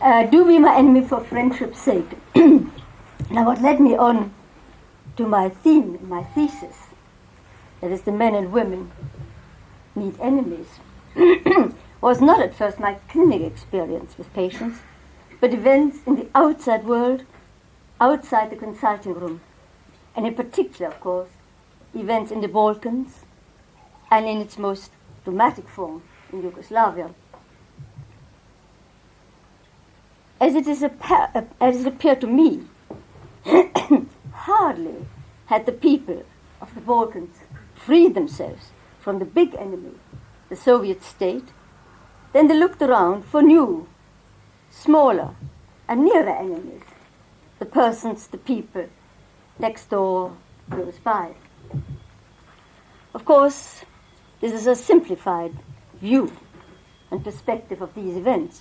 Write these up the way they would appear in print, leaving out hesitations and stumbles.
Do be my enemy for friendship's sake. Now what led me on to my theme, my thesis, that is the men and women need enemies, was not at first my clinic experience with patients, but events in the outside world, outside the consulting room, and in particular, of course, events in the Balkans and in its most dramatic form in Yugoslavia. As it appeared to me, hardly had the people of the Balkans freed themselves from the big enemy, the Soviet state, then they looked around for new, smaller, and nearer enemies, the persons, the people, next door, close by. Of course, this is a simplified view and perspective of these events.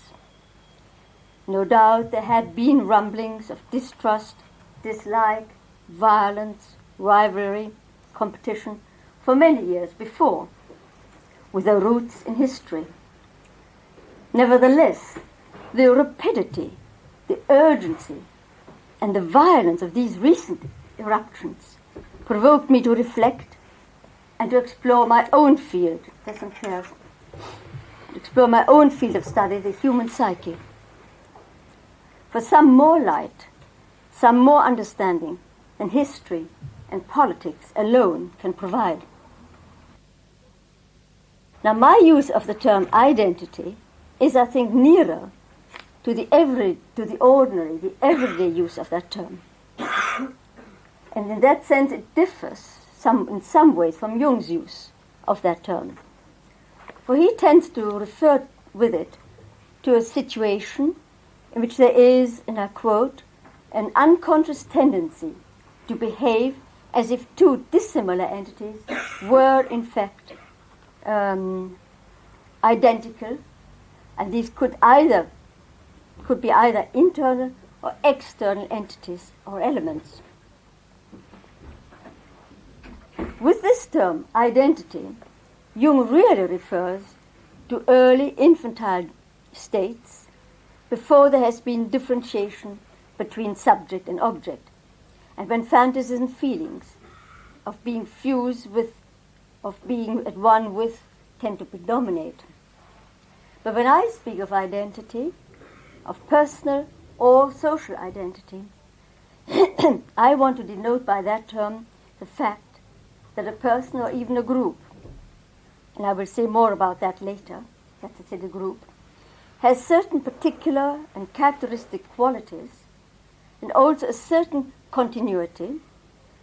No doubt there had been rumblings of distrust, dislike, violence, rivalry, competition for many years before, with their roots in history. Nevertheless, the rapidity, the urgency, and the violence of these recent eruptions provoked me to reflect and to explore my own field, of study, the human psyche, for some more light, some more understanding than history and politics alone can provide. Now, my use of the term identity is, I think, nearer to the ordinary, the everyday use of that term. And in that sense, it differs in some ways from Jung's use of that term. For he tends to refer with it to a situation in which there is, and I quote, an unconscious tendency to behave as if two dissimilar entities were in fact identical, and these could be either internal or external entities or elements. With this term, identity, Jung really refers to early infantile states before there has been differentiation between subject and object, and when fantasies and feelings of being fused with, of being at one with, tend to predominate. But when I speak of identity, of personal or social identity, I want to denote by that term the fact that a person or even a group, and I will say more about that later, that's to say the group, has certain particular and characteristic qualities, and also a certain continuity,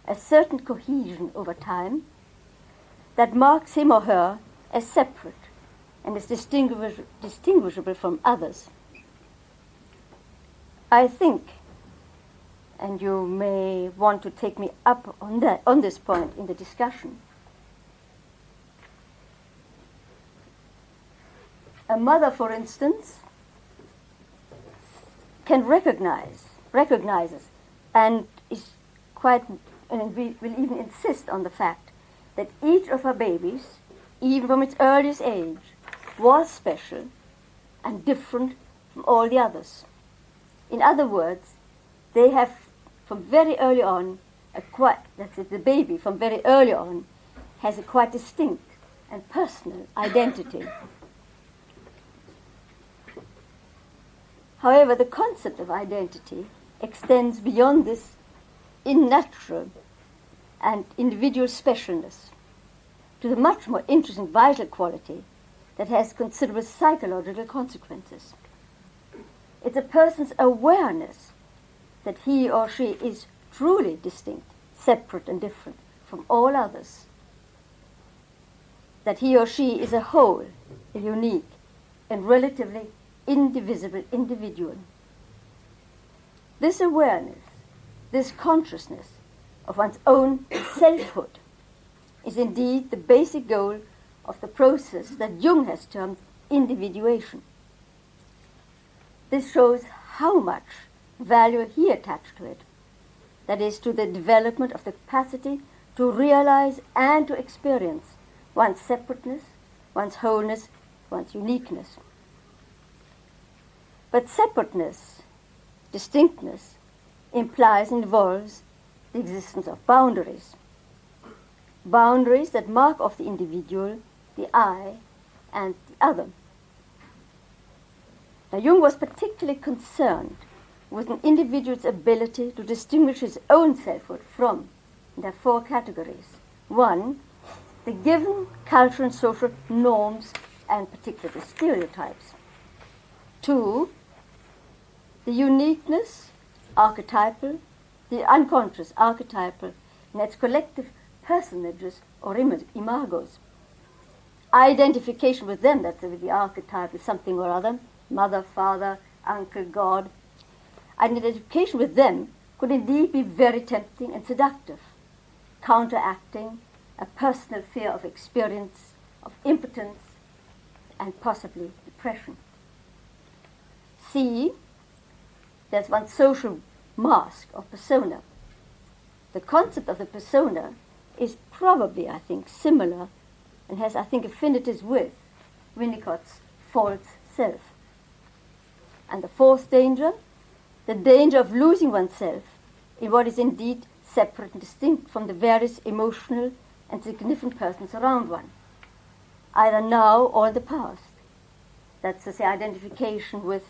a certain cohesion over time, that marks him or her as separate and is distinguishable from others. I think, and you may want to take me up on this point in the discussion, a mother, for instance, can recognizes, and is quite, and we will even insist on the fact that each of her babies, even from its earliest age, was special and different from all the others. In other words, they have from very early on, the baby from very early on has a quite distinct and personal identity. However, the concept of identity extends beyond this innatural and individual specialness to the much more interesting vital quality that has considerable psychological consequences. It's a person's awareness that he or she is truly distinct, separate and different from all others, that he or she is a whole, a unique, and relatively indivisible individual. This awareness, this consciousness of one's own selfhood is indeed the basic goal of the process that Jung has termed individuation. This shows how much value he attached to it, that is, to the development of the capacity to realize and to experience one's separateness, one's wholeness, one's uniqueness. But separateness, distinctness, implies and involves the existence of boundaries. Boundaries that mark off the individual, the I, and the other. Now, Jung was particularly concerned with an individual's ability to distinguish his own selfhood from, and there are four categories. One, the given cultural and social norms and particularly stereotypes. Two, the uniqueness, archetypal, the unconscious, archetypal, and its collective personages or imagos. Identification with them, that's with the archetype, is something or other, mother, father, uncle, God. Identification with them could indeed be very tempting and seductive, counteracting a personal fear of experience, of impotence, and possibly depression. C, there's one social mask or persona. The concept of the persona is probably, I think, similar and has, I think, affinities with Winnicott's false self. And the fourth danger, the danger of losing oneself in what is indeed separate and distinct from the various emotional and significant persons around one, either now or in the past. That's to say, identification with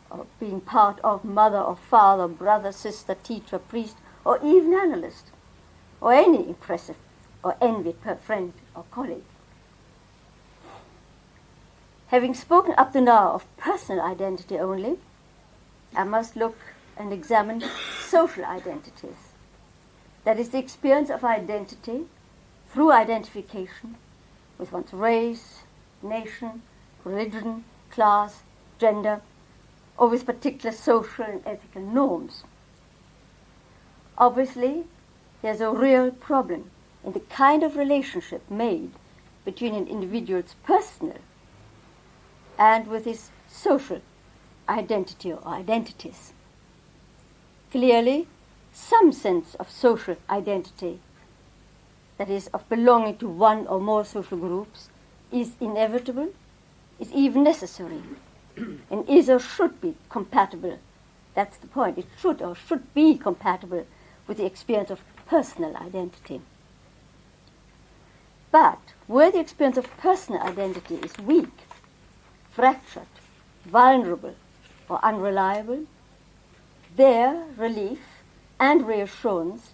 or being part of mother or father, brother, sister, teacher, priest, or even analyst, or any impressive or envied friend or colleague. Having spoken up to now of personal identity only, I must look and examine social identities. That is the experience of identity through identification with one's race, nation, religion, class, gender, or with particular social and ethical norms. Obviously, there's a real problem in the kind of relationship made between an individual's personal and with his social identity or identities. Clearly, some sense of social identity, that is, of belonging to one or more social groups, is inevitable, is even necessary, and is or should be compatible. That's the point. It should or should be compatible with the experience of personal identity. But where the experience of personal identity is weak, fractured, vulnerable, or unreliable, there relief and reassurance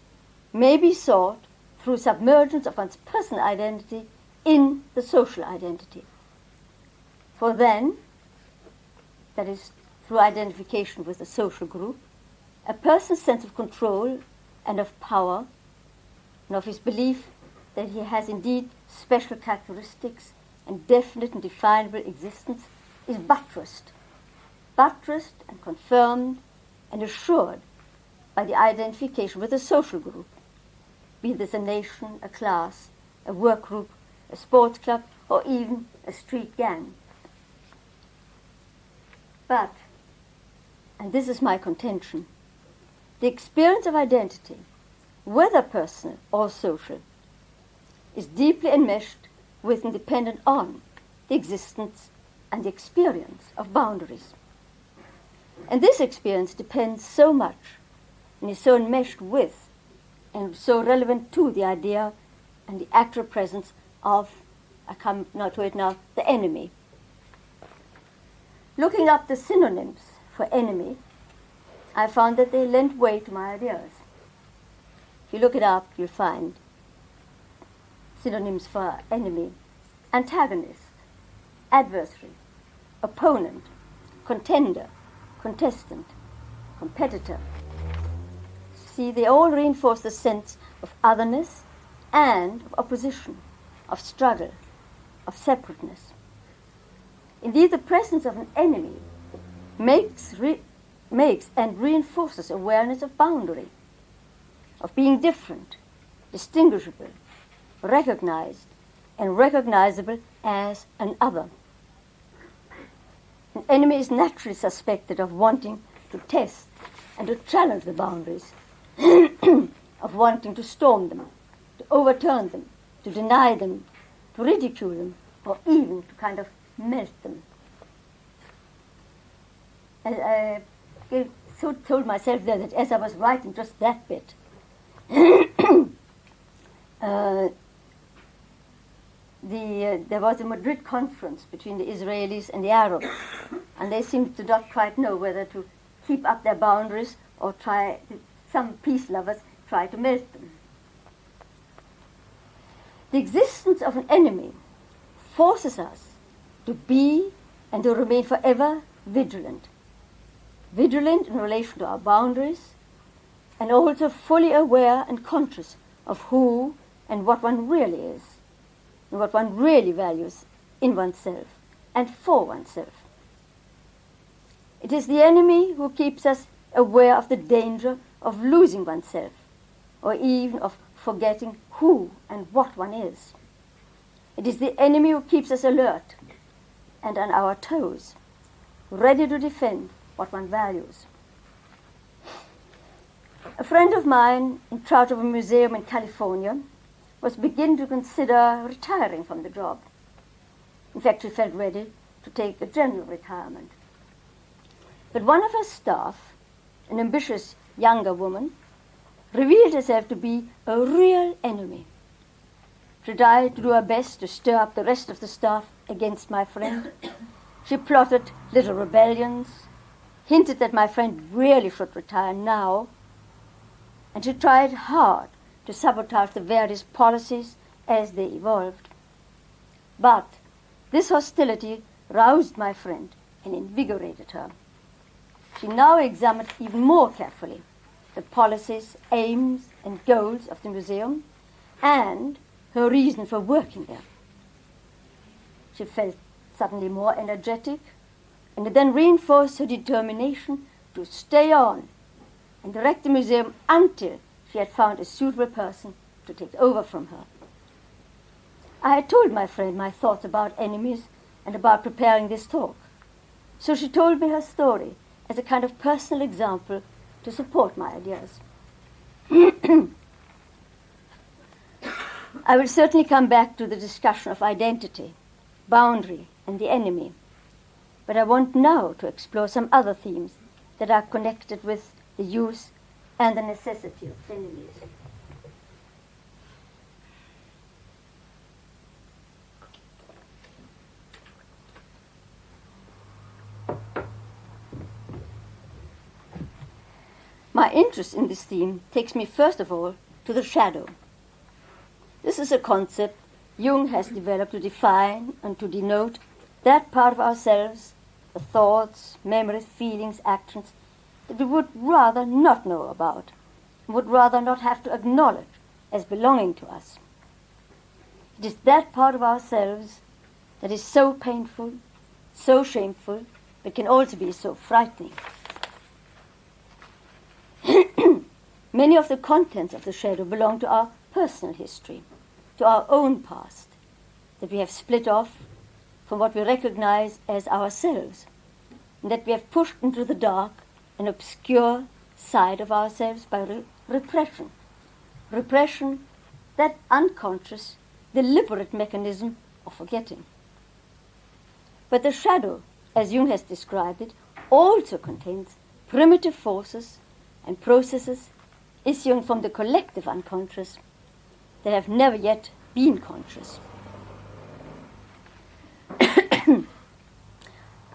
may be sought through submergence of one's personal identity in the social identity. For then, that is, through identification with a social group, a person's sense of control and of power, and of his belief that he has indeed special characteristics and definite and definable existence is buttressed and confirmed and assured by the identification with a social group, be this a nation, a class, a work group, a sports club, or even a street gang. But, and this is my contention, the experience of identity, whether personal or social, is deeply enmeshed with and dependent on the existence and the experience of boundaries. And this experience depends so much and is so enmeshed with and so relevant to the idea and the actual presence of, I come now to it now, the enemy. Looking up the synonyms for enemy, I found that they lent weight to my ideas. If you look it up, you'll find synonyms for enemy: antagonist, adversary, opponent, contender, contestant, competitor. See, they all reinforce the sense of otherness and of opposition, of struggle, of separateness. Indeed, the presence of an enemy makes and reinforces awareness of boundary, of being different, distinguishable, recognized, and recognizable as an other. An enemy is naturally suspected of wanting to test and to challenge the boundaries, of wanting to storm them, to overturn them, to deny them, to ridicule them, or even to kind of melt them. I told myself there that as I was writing just that bit, there was a Madrid conference between the Israelis and the Arabs, and they seemed to not quite know whether to keep up their boundaries or some peace lovers try to melt them. The existence of an enemy forces us to be and to remain forever vigilant. Vigilant in relation to our boundaries, and also fully aware and conscious of who and what one really is, and what one really values in oneself and for oneself. It is the enemy who keeps us aware of the danger of losing oneself, or even of forgetting who and what one is. It is the enemy who keeps us alert and on our toes, ready to defend what one values. A friend of mine in charge of a museum in California was beginning to consider retiring from the job. In fact, she felt ready to take a general retirement. But one of her staff, an ambitious younger woman, revealed herself to be a real enemy. She tried to do her best to stir up the rest of the staff against my friend. She plotted little rebellions, hinted that my friend really should retire now, and she tried hard to sabotage the various policies as they evolved. But this hostility roused my friend and invigorated her. She now examined even more carefully the policies, aims, and goals of the museum, and her reason for working there. She felt suddenly more energetic, and it then reinforced her determination to stay on and direct the museum until she had found a suitable person to take over from her. I had told my friend my thoughts about enemies and about preparing this talk, so she told me her story as a kind of personal example to support my ideas. I will certainly come back to the discussion of identity, boundary, and the enemy, but I want now to explore some other themes that are connected with the use and the necessity of enemies. My interest in this theme takes me first of all to the shadow. This is a concept Jung has developed to define and to denote that part of ourselves, the thoughts, memories, feelings, actions, that we would rather not know about, would rather not have to acknowledge as belonging to us. It is that part of ourselves that is so painful, so shameful, but can also be so frightening. Many of the contents of the shadow belong to our personal history, to our own past, that we have split off from what we recognize as ourselves, and that we have pushed into the dark an obscure side of ourselves by repression. Repression, that unconscious, deliberate mechanism of forgetting. But the shadow, as Jung has described it, also contains primitive forces and processes issuing from the collective unconscious that have never yet been conscious.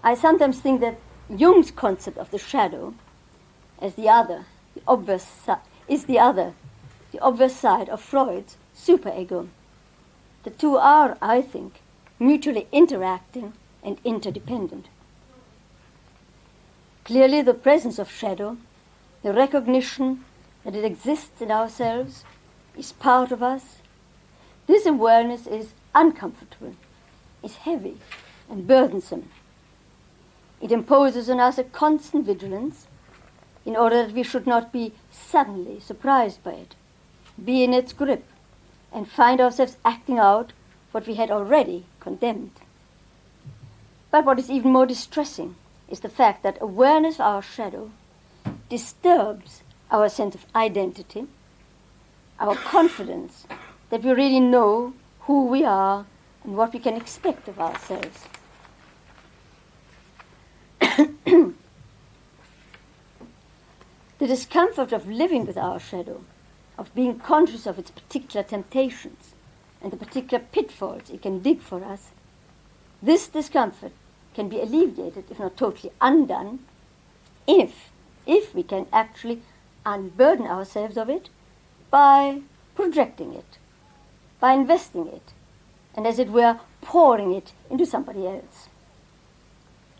I sometimes think that Jung's concept of the shadow as the obvious side of Freud's superego. The two are, I think, mutually interacting and interdependent. Clearly, the presence of shadow, the recognition that it exists in ourselves, is part of us. This awareness is uncomfortable, is heavy and burdensome. It imposes on us a constant vigilance in order that we should not be suddenly surprised by it, be in its grip, and find ourselves acting out what we had already condemned. But what is even more distressing is the fact that awareness of our shadow disturbs our sense of identity, our confidence that we really know who we are and what we can expect of ourselves. The discomfort of living with our shadow, of being conscious of its particular temptations and the particular pitfalls it can dig for us, this discomfort can be alleviated, if not totally undone, if we can actually unburden ourselves of it by projecting it, by investing it, and as it were, pouring it into somebody else.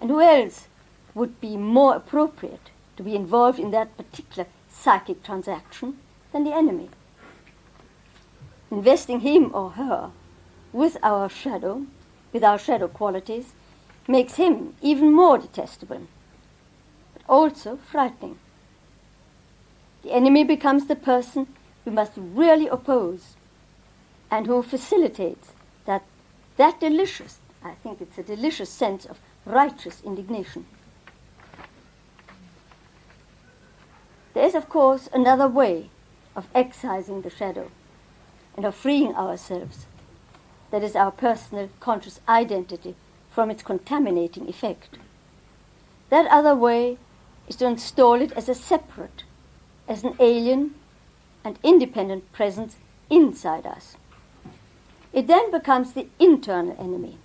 And who else would be more appropriate to be involved in that particular psychic transaction than the enemy? Investing him or her with our shadow qualities, makes him even more detestable, but also frightening. The enemy becomes the person we must really oppose and who facilitates that delicious, I think it's a delicious sense of righteous indignation. There is, of course, another way of excising the shadow and of freeing ourselves, that is our personal conscious identity, from its contaminating effect. That other way is to install it as a separate, as an alien and independent presence inside us. It then becomes the internal enemy,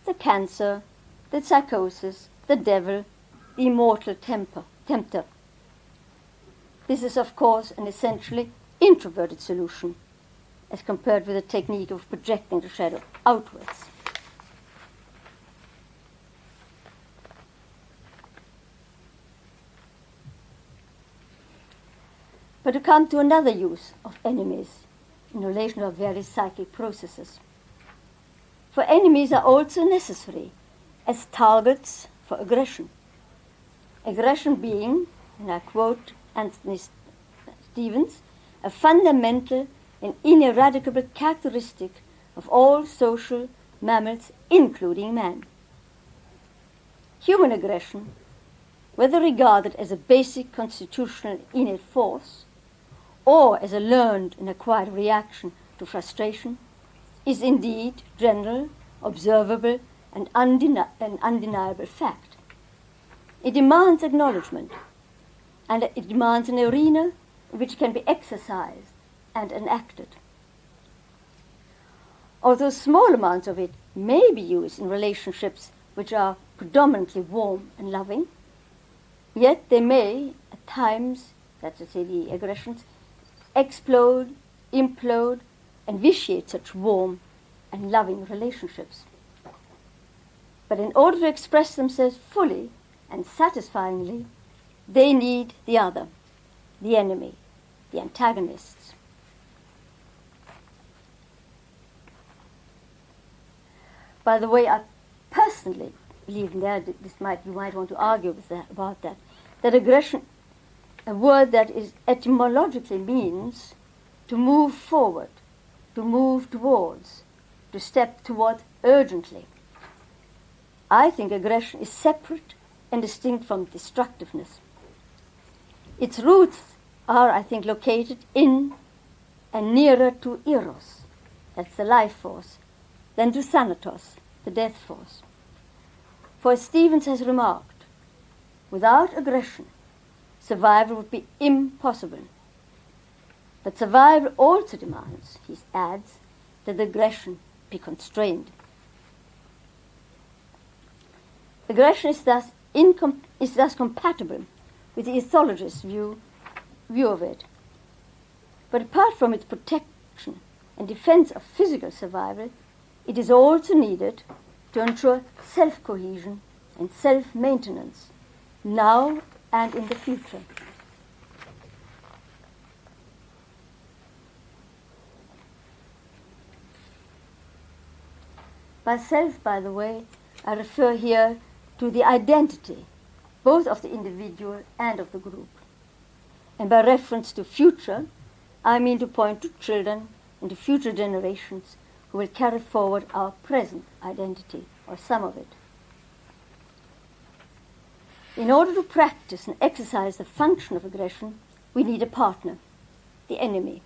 the cancer, the psychosis, the devil, the immortal tempter. This is, of course, an essentially introverted solution, as compared with the technique of projecting the shadow outwards. But to come to another use of enemies in relation to various psychic processes. For enemies are also necessary as targets for aggression. Aggression being, and I quote Anthony Stevens, a fundamental and ineradicable characteristic of all social mammals, including man. Human aggression, whether regarded as a basic constitutional innate force or as a learned and acquired reaction to frustration, is indeed general, observable, and undeniable fact. It demands acknowledgement, and it demands an arena in which it can be exercised and enacted. Although small amounts of it may be used in relationships which are predominantly warm and loving, yet they may, at times, that's to say the aggressions, explode, implode, and vitiate such warm and loving relationships. But in order to express themselves fully and satisfyingly, they need the other, the enemy, the antagonists. By the way, I personally believe in that, you might want to argue about that aggression, a word that is etymologically means to move forward, to move towards, to step toward urgently. I think aggression is separate and distinct from destructiveness. Its roots are, I think, located in and nearer to eros, that's the life force, than to thanatos, the death force. For as Stevens has remarked, without aggression, survival would be impossible. But survival also demands, he adds, that the aggression be constrained. Aggression is thus compatible with the ethologist's view of it. But apart from its protection and defense of physical survival, it is also needed to ensure self-cohesion and self-maintenance, now and in the future. By self, by the way, I refer here to the identity, both of the individual and of the group. And by reference to future, I mean to point to children and to future generations who will carry forward our present identity, or some of it. In order to practice and exercise the function of aggression, we need a partner, the enemy.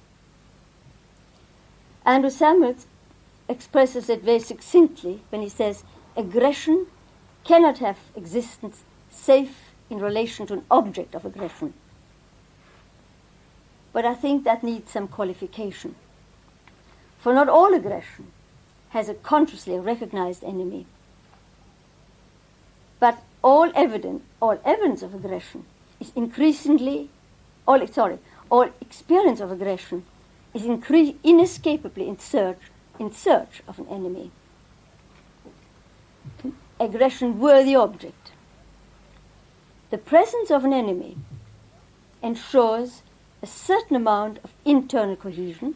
Andrew Samuels expresses it very succinctly when he says, aggression cannot have existence save in relation to an object of aggression, but I think that needs some qualification. For not all aggression has a consciously recognized enemy. But all evidence of aggression is all experience of aggression is inescapably in search of an enemy. Aggression-worthy object. The presence of an enemy ensures a certain amount of internal cohesion,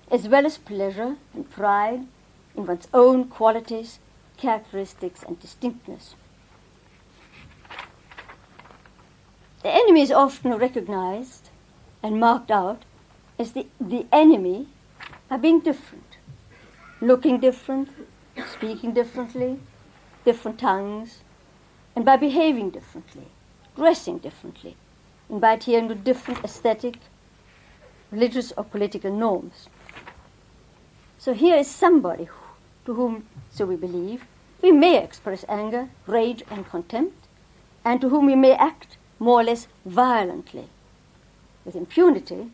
as well as pleasure and pride in one's own qualities, characteristics, and distinctness. The enemy is often recognized and marked out as the enemy by being different, looking different, speaking differently, different tongues, and by behaving differently, dressing differently, and by adhering to different aesthetic, religious, or political norms. So here is somebody to whom, so we believe, we may express anger, rage, and contempt, and to whom we may act more or less violently, with impunity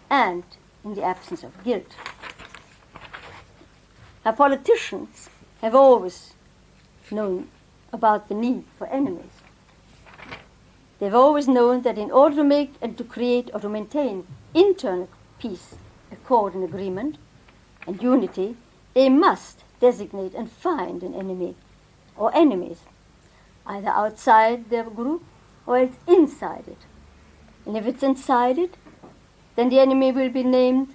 and in the absence of guilt. Now, politicians have always known about the need for enemies. They've always known that in order to make and to create or to maintain internal peace, accord, and agreement, and unity, they must designate and find an enemy or enemies, either outside their group or else inside it. And if it's inside it, then the enemy will be named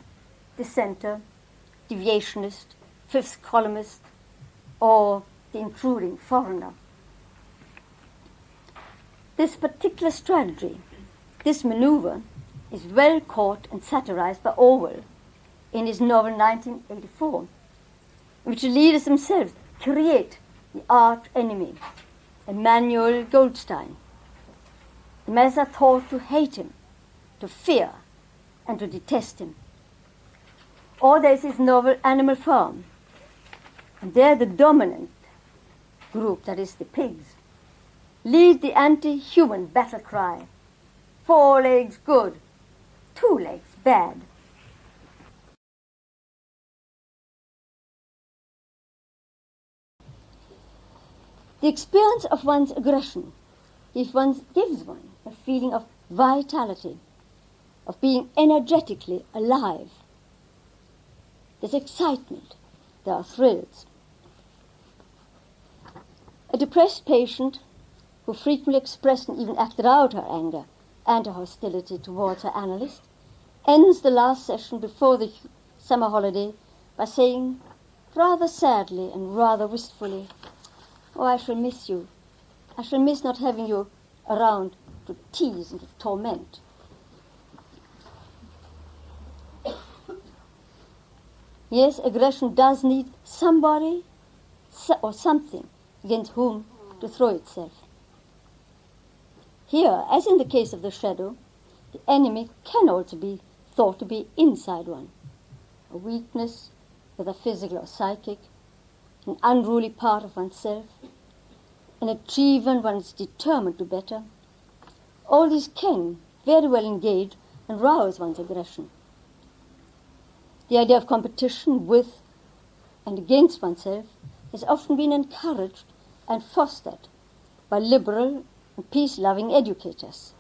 dissenter, deviationist, fifth columnist, or the intruding foreigner. This particular strategy, this maneuver, is well caught and satirized by Orwell in his novel 1984, in which the leaders themselves create the arch enemy, Emmanuel Goldstein. The masses are taught to hate him, to fear, and to detest him. Or there is his novel Animal Farm, and there the dominant group, that is the pigs, lead the anti-human battle cry, 4 legs good, 2 legs bad. The experience of one's aggression, if one gives one a feeling of vitality, of being energetically alive. There's excitement, there are thrills. A depressed patient who frequently expressed and even acted out her anger and her hostility towards her analyst ends the last session before the summer holiday by saying, rather sadly and rather wistfully, "Oh, I shall miss you. I shall miss not having you around to tease and to torment." Yes, aggression does need somebody or something against whom to throw itself. Here, as in the case of the shadow, the enemy can also be thought to be inside one, a weakness, whether physical or psychic, an unruly part of oneself, an achievement one is determined to better. All these can very well engage and rouse one's aggression. The idea of competition with and against oneself has often been encouraged and fostered by liberal and peace-loving educators.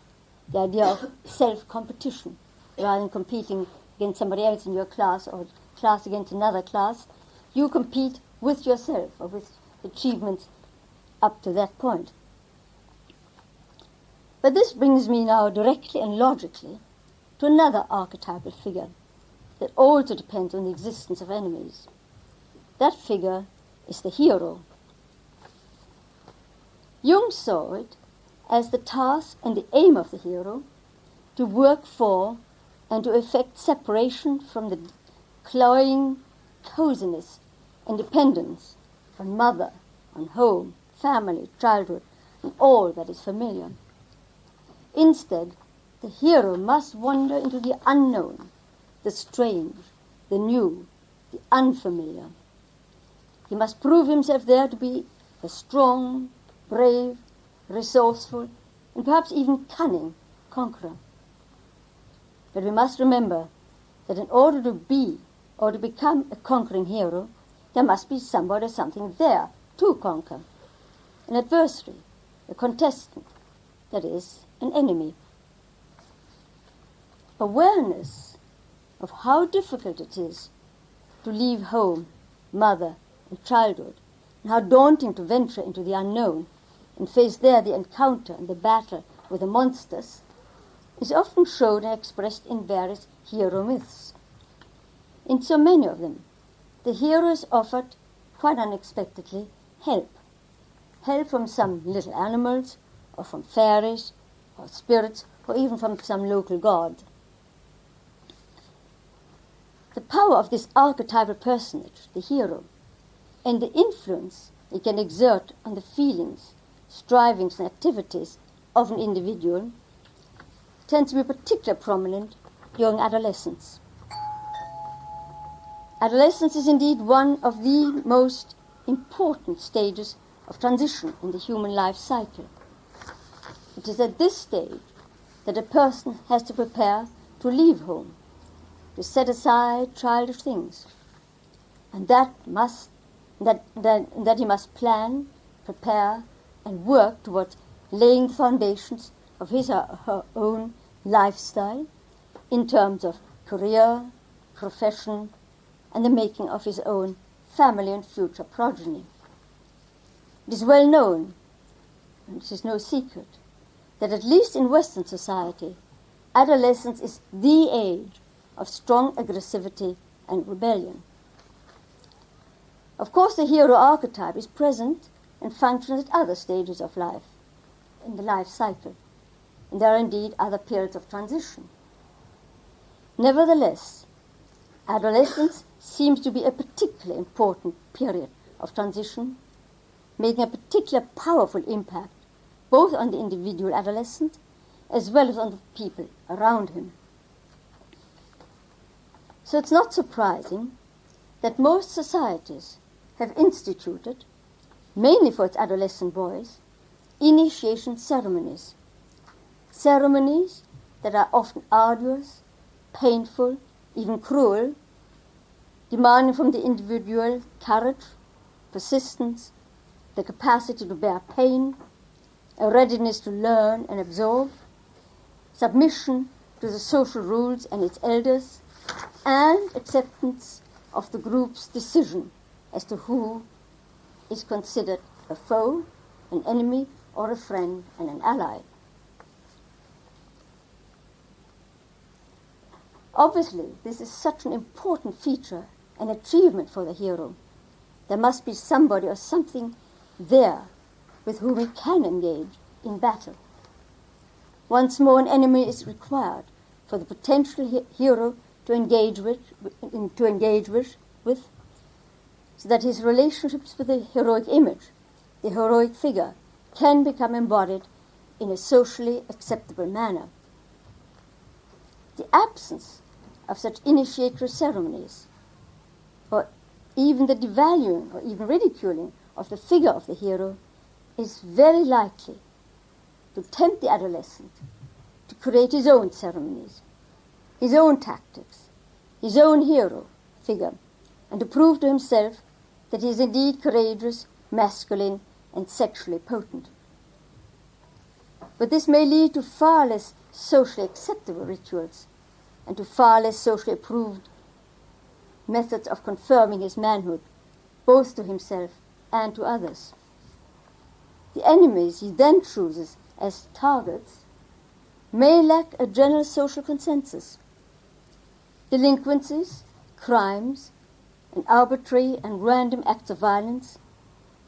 The idea of self-competition, rather than competing against somebody else in your class or class against another class, you compete with yourself or with achievements up to that point. But this brings me now directly and logically to another archetypal figure that also depends on the existence of enemies. That figure is the hero. Jung saw it as the task and the aim of the hero to work for and to effect separation from the cloying coziness and dependence on mother, on home, family, childhood, and all that is familiar. Instead, the hero must wander into the unknown, the strange, the new, the unfamiliar. He must prove himself there to be a strong, brave, resourceful, and perhaps even cunning conqueror. But we must remember that in order to be or to become a conquering hero, there must be somebody or something there to conquer. An adversary, a contestant, that is, an enemy. Awareness of how difficult it is to leave home, mother, and childhood, and how daunting to venture into the unknown and face there the encounter and the battle with the monsters, is often shown and expressed in various hero myths. In so many of them, the hero is offered, quite unexpectedly, help. Help from some little animals, or from fairies, or spirits, or even from some local god. The power of this archetypal personage, the hero, and the influence it can exert on the feelings, strivings, and activities of an individual tends to be particularly prominent during adolescence. Adolescence is indeed one of the most important stages of transition in the human life cycle. It is at this stage that a person has to prepare to leave home, to set aside childish things, and that he must plan, prepare, and work towards laying the foundations of his or her own lifestyle in terms of career, profession, and the making of his own family and future progeny. It is well known, and it is no secret, that at least in Western society, adolescence is the age of strong aggressivity and rebellion. Of course, the hero archetype is present and functions at other stages of life, in the life cycle, and there are indeed other periods of transition. Nevertheless, adolescence seems to be a particularly important period of transition, making a particularly powerful impact both on the individual adolescent as well as on the people around him. So it's not surprising that most societies have instituted, mainly for its adolescent boys, initiation ceremonies. Ceremonies that are often arduous, painful, even cruel, demanding from the individual courage, persistence, the capacity to bear pain, a readiness to learn and absorb, submission to the social rules and its elders, and acceptance of the group's decision as to who is considered a foe, an enemy, or a friend and an ally. Obviously, this is such an important feature and achievement for the hero. There must be somebody or something there with whom he can engage in battle. Once more, an enemy is required for the potential hero to engage with, so that his relationships with the heroic image, the heroic figure, can become embodied in a socially acceptable manner. The absence of such initiatory ceremonies, or even the devaluing or even ridiculing of the figure of the hero, is very likely to tempt the adolescent to create his own ceremonies, his own tactics, his own hero figure, and to prove to himself that he is indeed courageous, masculine, and sexually potent. But this may lead to far less socially acceptable rituals and to far less socially approved methods of confirming his manhood, both to himself and to others. The enemies he then chooses as targets may lack a general social consensus. Delinquencies, crimes, and arbitrary and random acts of violence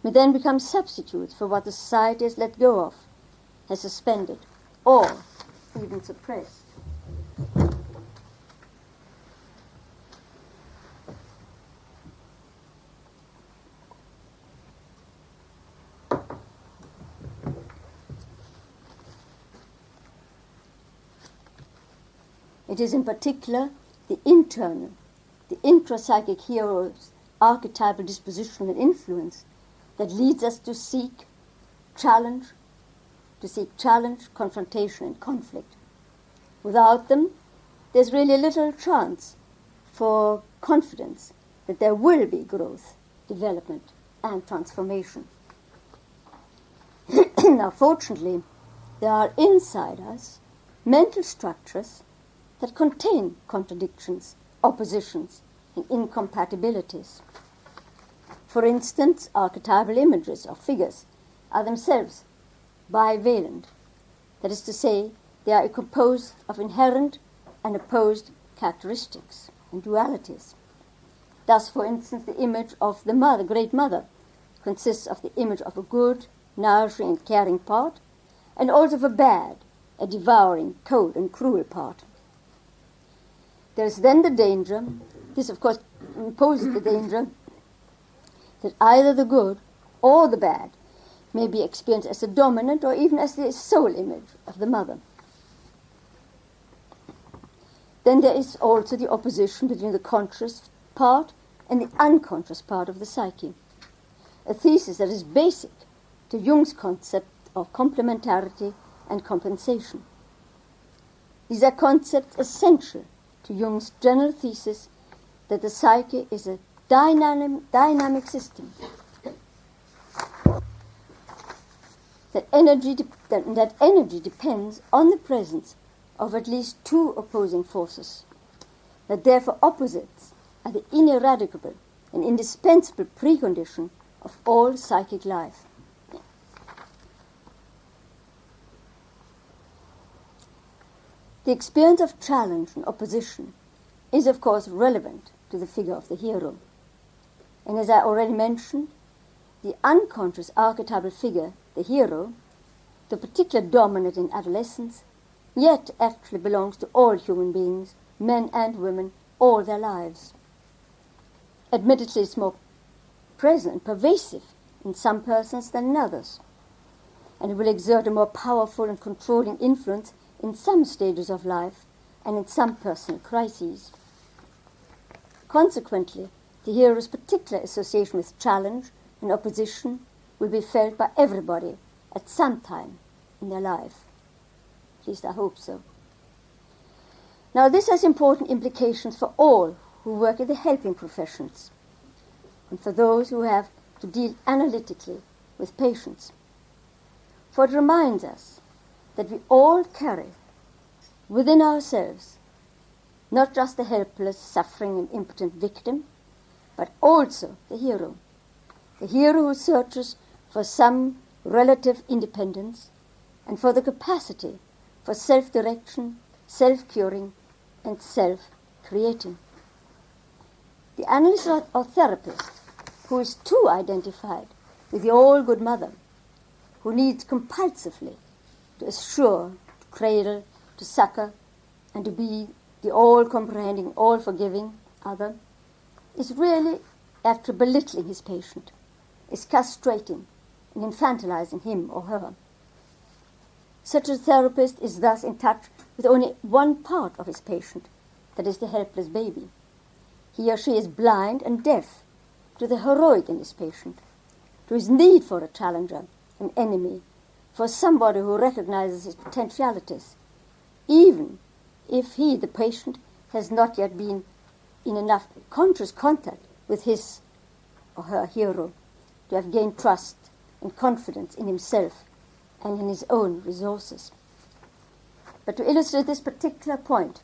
may then become substitutes for what the society has let go of, has suspended, or even suppressed. It is in particular the internal, the intrapsychic hero's archetypal disposition and influence that leads us to seek challenge, confrontation, and conflict. Without them, there's really little chance for confidence that there will be growth, development, and transformation. Now, fortunately, there are inside us mental structures that contain contradictions, oppositions, and incompatibilities. For instance, archetypal images or figures are themselves bivalent. That is to say, they are composed of inherent and opposed characteristics and dualities. Thus, for instance, the image of the mother, great mother, consists of the image of a good, nourishing and caring part, and also of a bad, a devouring, cold and cruel part. There is then the danger, this of course imposes the danger, that either the good or the bad may be experienced as the dominant or even as the sole image of the mother. Then there is also the opposition between the conscious part and the unconscious part of the psyche, a thesis that is basic to Jung's concept of complementarity and compensation. These are concepts essential to Jung's general thesis that the psyche is a dynamic system, that energy depends on the presence of at least two opposing forces, that therefore opposites are the ineradicable and indispensable precondition of all psychic life. The experience of challenge and opposition is, of course, relevant to the figure of the hero. And as I already mentioned, the unconscious archetypal figure, the hero, the particular dominant in adolescence, yet actually belongs to all human beings, men and women, all their lives. Admittedly, it's more present and pervasive in some persons than in others, and it will exert a more powerful and controlling influence in some stages of life and in some personal crises. Consequently, the hero's particular association with challenge and opposition will be felt by everybody at some time in their life. At least I hope so. Now, this has important implications for all who work in the helping professions and for those who have to deal analytically with patients. For it reminds us that we all carry within ourselves not just the helpless, suffering and impotent victim, but also the hero who searches for some relative independence and for the capacity for self-direction, self-curing and self-creating. The analyst or therapist who is too identified with the all-good mother, who needs compulsively to assure, to cradle, to succor, and to be the all-comprehending, all-forgiving other, is really, after belittling his patient, is castrating and infantilizing him or her. Such a therapist is thus in touch with only one part of his patient, that is the helpless baby. He or she is blind and deaf to the heroic in his patient, to his need for a challenger, an enemy, for somebody who recognizes his potentialities, even if he, the patient, has not yet been in enough conscious contact with his or her hero to have gained trust and confidence in himself and in his own resources. But to illustrate this particular point,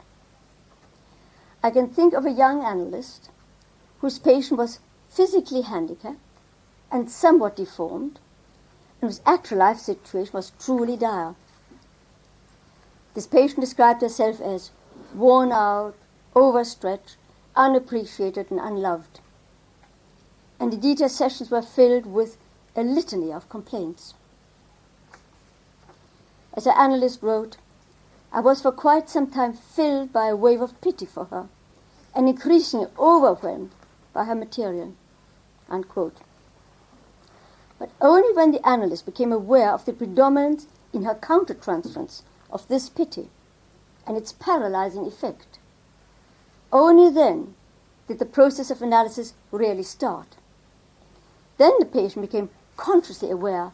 I can think of a young analyst whose patient was physically handicapped and somewhat deformed, and whose actual life situation was truly dire. This patient described herself as worn out, overstretched, unappreciated and unloved. And indeed her sessions were filled with a litany of complaints. As her analyst wrote, I was for quite some time filled by a wave of pity for her and increasingly overwhelmed by her material. Unquote. But only when the analyst became aware of the predominance in her countertransference of this pity and its paralyzing effect, only then did the process of analysis really start. Then the patient became consciously aware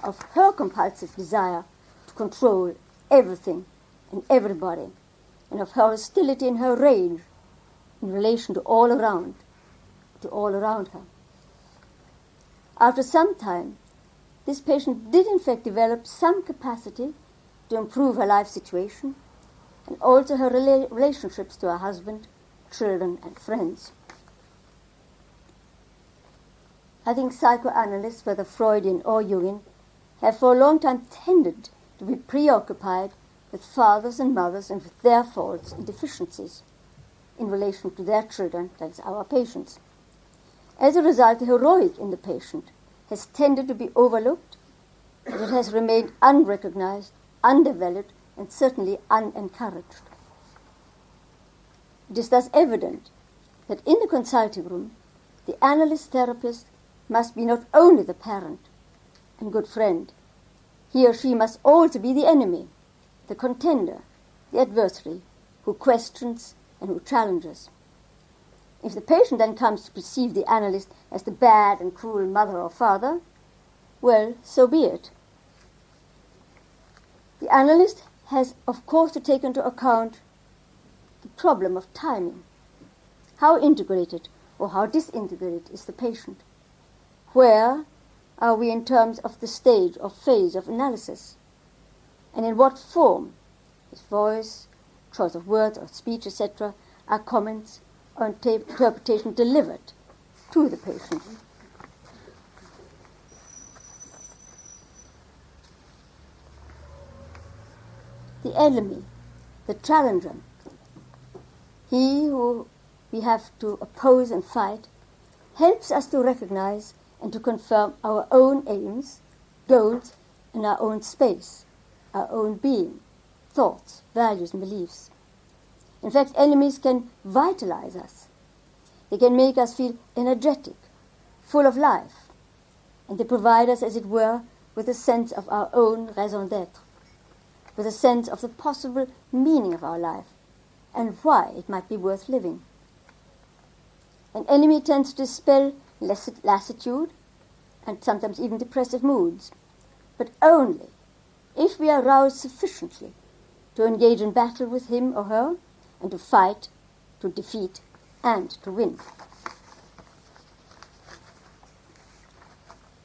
of her compulsive desire to control everything and everybody, and of her hostility and her rage in relation to all around her. After some time, this patient did in fact develop some capacity to improve her life situation and also her relationships to her husband, children, and friends. I think psychoanalysts, whether Freudian or Jungian, have for a long time tended to be preoccupied with fathers and mothers and with their faults and deficiencies in relation to their children, that is, our patients. As a result, the heroic in the patient has tended to be overlooked, and it has remained unrecognized, undervalued, and certainly unencouraged. It is thus evident that in the consulting room, the analyst therapist must be not only the parent and good friend, he or she must also be the enemy, the contender, the adversary, who questions and who challenges. If the patient then comes to perceive the analyst as the bad and cruel mother or father, well, so be it. The analyst has, of course, to take into account the problem of timing. How integrated or how disintegrated is the patient? Where are we in terms of the stage or phase of analysis? And in what form, his voice, choice of words or speech, etc., are comments or interpretation delivered to the patient? The enemy, the challenger, he who we have to oppose and fight, helps us to recognize and to confirm our own aims, goals, and our own space, our own being, thoughts, values, and beliefs. In fact, enemies can vitalize us. They can make us feel energetic, full of life, and they provide us, as it were, with a sense of our own raison d'être, with a sense of the possible meaning of our life and why it might be worth living. An enemy tends to dispel lassitude and sometimes even depressive moods, but only if we are roused sufficiently to engage in battle with him or her and to fight, to defeat, and to win.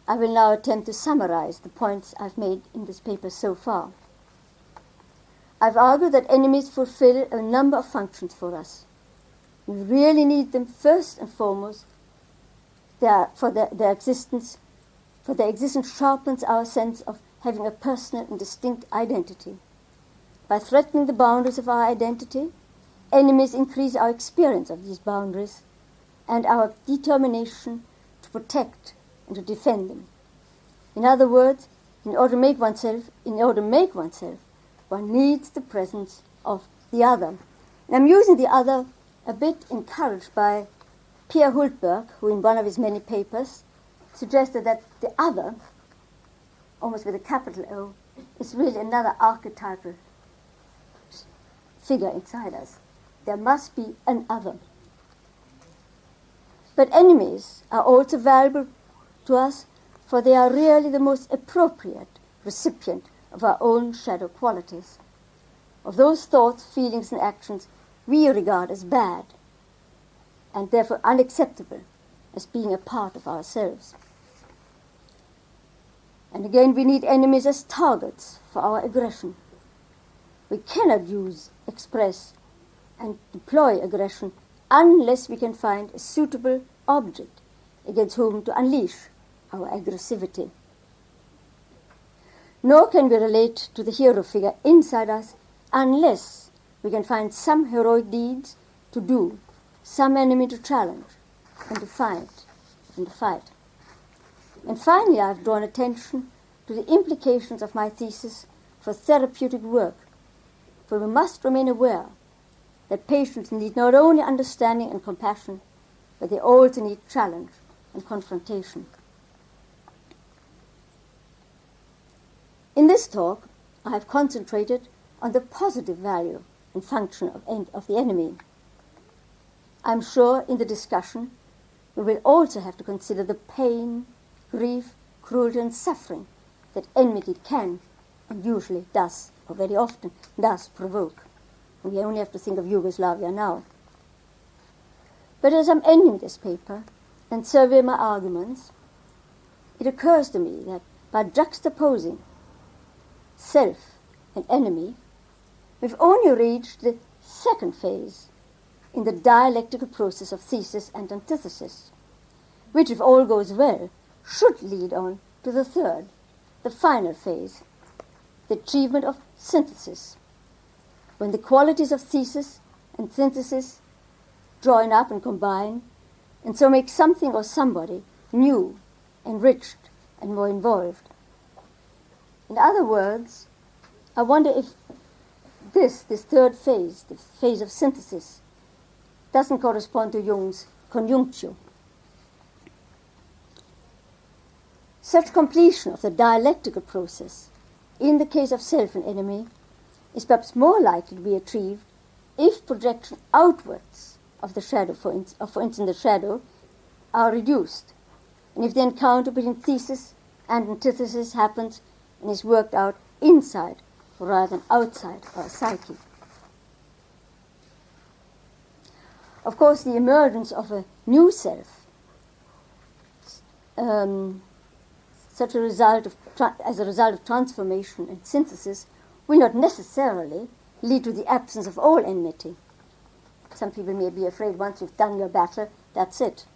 I will now attempt to summarize the points I've made in this paper so far. I've argued that enemies fulfill a number of functions for us. We really need them first and foremost. For their existence sharpens our sense of having a personal and distinct identity. By threatening the boundaries of our identity, enemies increase our experience of these boundaries and our determination to protect and to defend them. In other words, in order to make oneself, one needs the presence of the other. And I'm using the other a bit encouraged by Pierre Hultberg, who in one of his many papers suggested that the other, almost with a capital O, is really another archetypal figure inside us. There must be an other. But enemies are also valuable to us, for they are really the most appropriate recipient of our own shadow qualities, of those thoughts, feelings, and actions we regard as bad and therefore unacceptable as being a part of ourselves. And again, we need enemies as targets for our aggression. We cannot use, express, and deploy aggression unless we can find a suitable object against whom to unleash our aggressivity. Nor can we relate to the hero figure inside us unless we can find some heroic deeds to do, some enemy to challenge and to fight. And finally, I've drawn attention to the implications of my thesis for therapeutic work, for we must remain aware that patients need not only understanding and compassion, but they also need challenge and confrontation. In this talk, I have concentrated on the positive value and function of the enemy. I'm sure in the discussion we will also have to consider the pain, grief, cruelty, and suffering that enmity can and usually does, or very often does, provoke. We only have to think of Yugoslavia now. But as I'm ending this paper and survey my arguments, it occurs to me that by juxtaposing self and enemy, we've only reached the second phase in the dialectical process of thesis and antithesis, which, if all goes well, should lead on to the third, the final phase, the achievement of synthesis, when the qualities of thesis and synthesis join up and combine, and so make something or somebody new, enriched, and more involved. In other words, I wonder if this third phase, the phase of synthesis, doesn't correspond to Jung's conjunctio. Such completion of the dialectical process in the case of self and enemy is perhaps more likely to be achieved if projection outwards of the shadow, for instance the shadow, are reduced, and if the encounter between thesis and antithesis happens and is worked out inside rather than outside our psyche. Of course, the emergence of a new self, as a result of transformation and synthesis, will not necessarily lead to the absence of all enmity. Some people may be afraid once you've done your battle, that's it.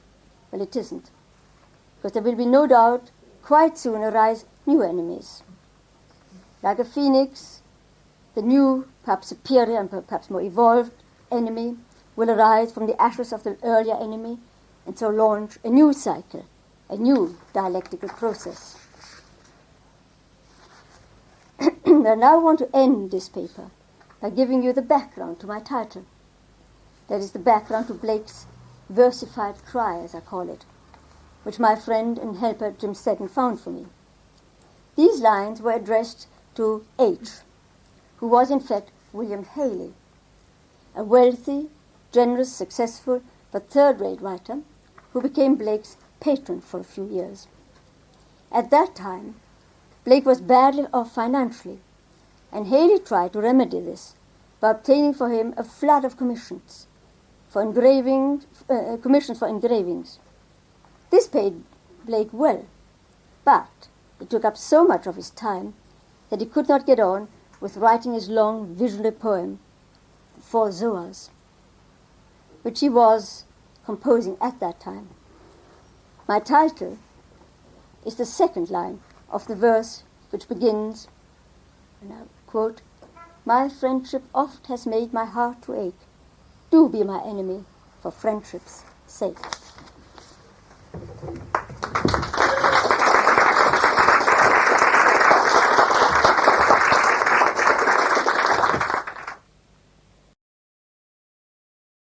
Well, it isn't. Because there will be no doubt quite soon arise new enemies. Like a phoenix, the new, perhaps superior and perhaps more evolved enemy will arise from the ashes of the earlier enemy and so launch a new cycle, a new dialectical process. I now want to end this paper by giving you the background to my title. That is the background to Blake's versified cry, as I call it, which my friend and helper Jim Seddon found for me. These lines were addressed to H, who was in fact William Haley, a wealthy, generous, successful, but third-rate writer who became Blake's patron for a few years. At that time, Blake was badly off financially, and Haley tried to remedy this by obtaining for him a flood of commissions for engravings. This paid Blake well, but it took up so much of his time that he could not get on with writing his long visionary poem, The Four Zoas, which he was composing at that time. My title is the second line of the verse which begins, and I quote, "My friendship oft has made my heart to ache. Do be my enemy for friendship's sake."